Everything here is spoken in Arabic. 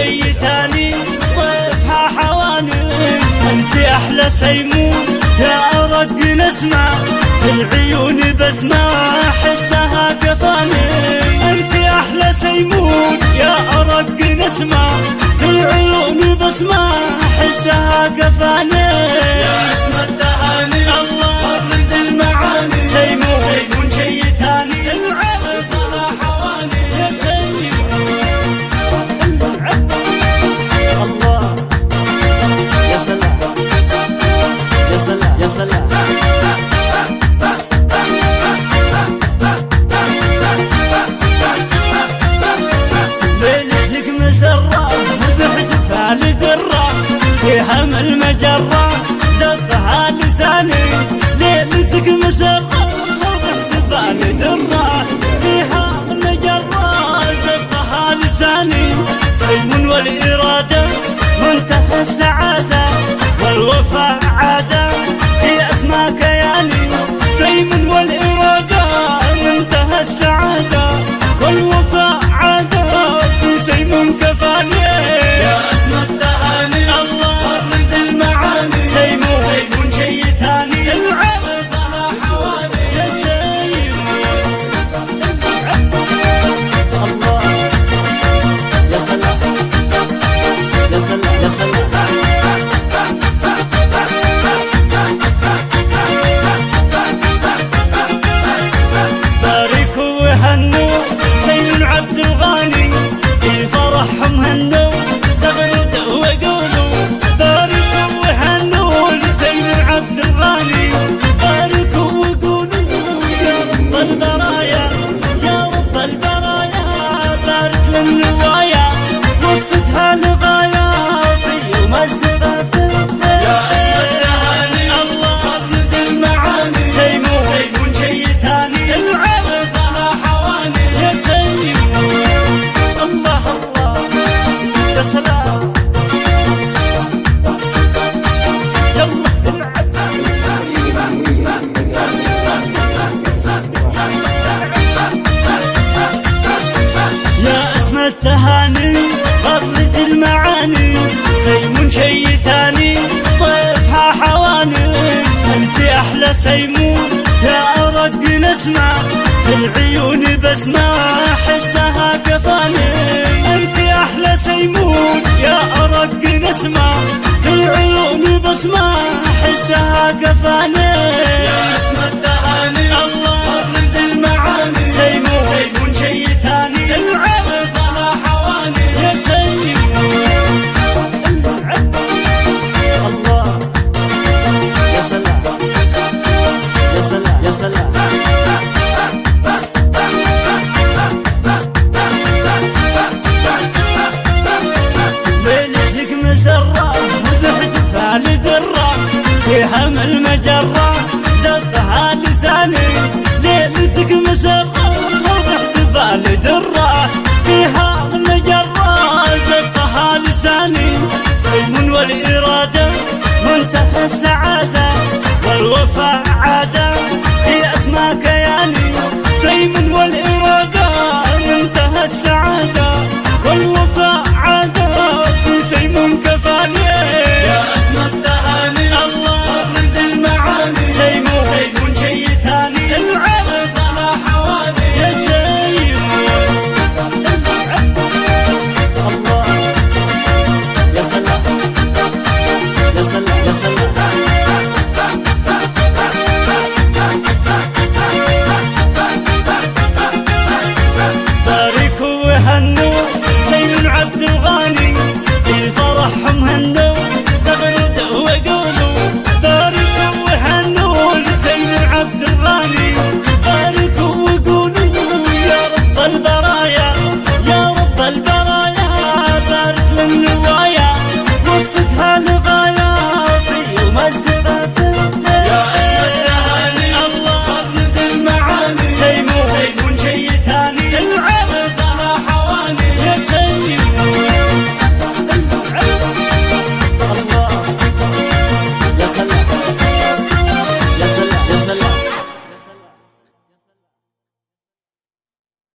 شي ثاني طيفها حواني. انت احلى سيمون يا ارق نسمع العيون بس ما احسها كفاني. انت احلى سيمون يا ارق نسمع العيون بس ما احسها كفاني. يا اسم التهاني الله ورد المعاني. سيمون شي ثاني طيفها حواني. يا سيمون الله يا سلام يا سلام يا سلام. ليلتك مسرة باحتفال درة في هم المجرة زفها لساني. ليلتك مسرة باحتفال درة في هم المجرة زفها لساني. سيمون والإرادة منتهى السعادة والوفاء عادة في أسماء كياني. سيمون والإرادة منتهى السعادة والوفاء عادة في سيمون كفاني. يا اسم التهاني الله ورد المعاني. سيمون شي ثاني طيفها حواني. يا سيمون الله يا سلام يا سلام يا سلام. باركوا وهنوا سيمون عبد الغاني في فرحهم هنوا زغردوا وقولوا. باركوا وهنوا لسيمون عبد الغاني باركوا وقولوا. يا رب البرايا يا رب البرايا بارك للنوايا وفقها لغاية في يوم الزفاف. يا اسم التهاني الله ورد المعاني. سيمون شي ثاني طيفها حواني. يا سيمون الله الله يا سلام يلا يا اسم التهاني غرد المعاني. سيمون شي ثاني طيفها حواني. انت احلى سيمون يا ارق نسمع العيون بس ما احسها كفاني. انت احلى سيمون يا ارق نسمع العيون بس ما احسها كفاني. يا اسم التهاني الله ورد المعاني. سيمون شي ثاني طيفها حواني. يا سيمون الله يا سلام يا سلام يا سلام. ليلتك مسرة باحتفال درة في هم المجرة زفها لساني. ليلتك مسرة باحتفال درة في هم المجرة زفها لساني. سيمون والإرادة منتهى السعادة والوفاء عادة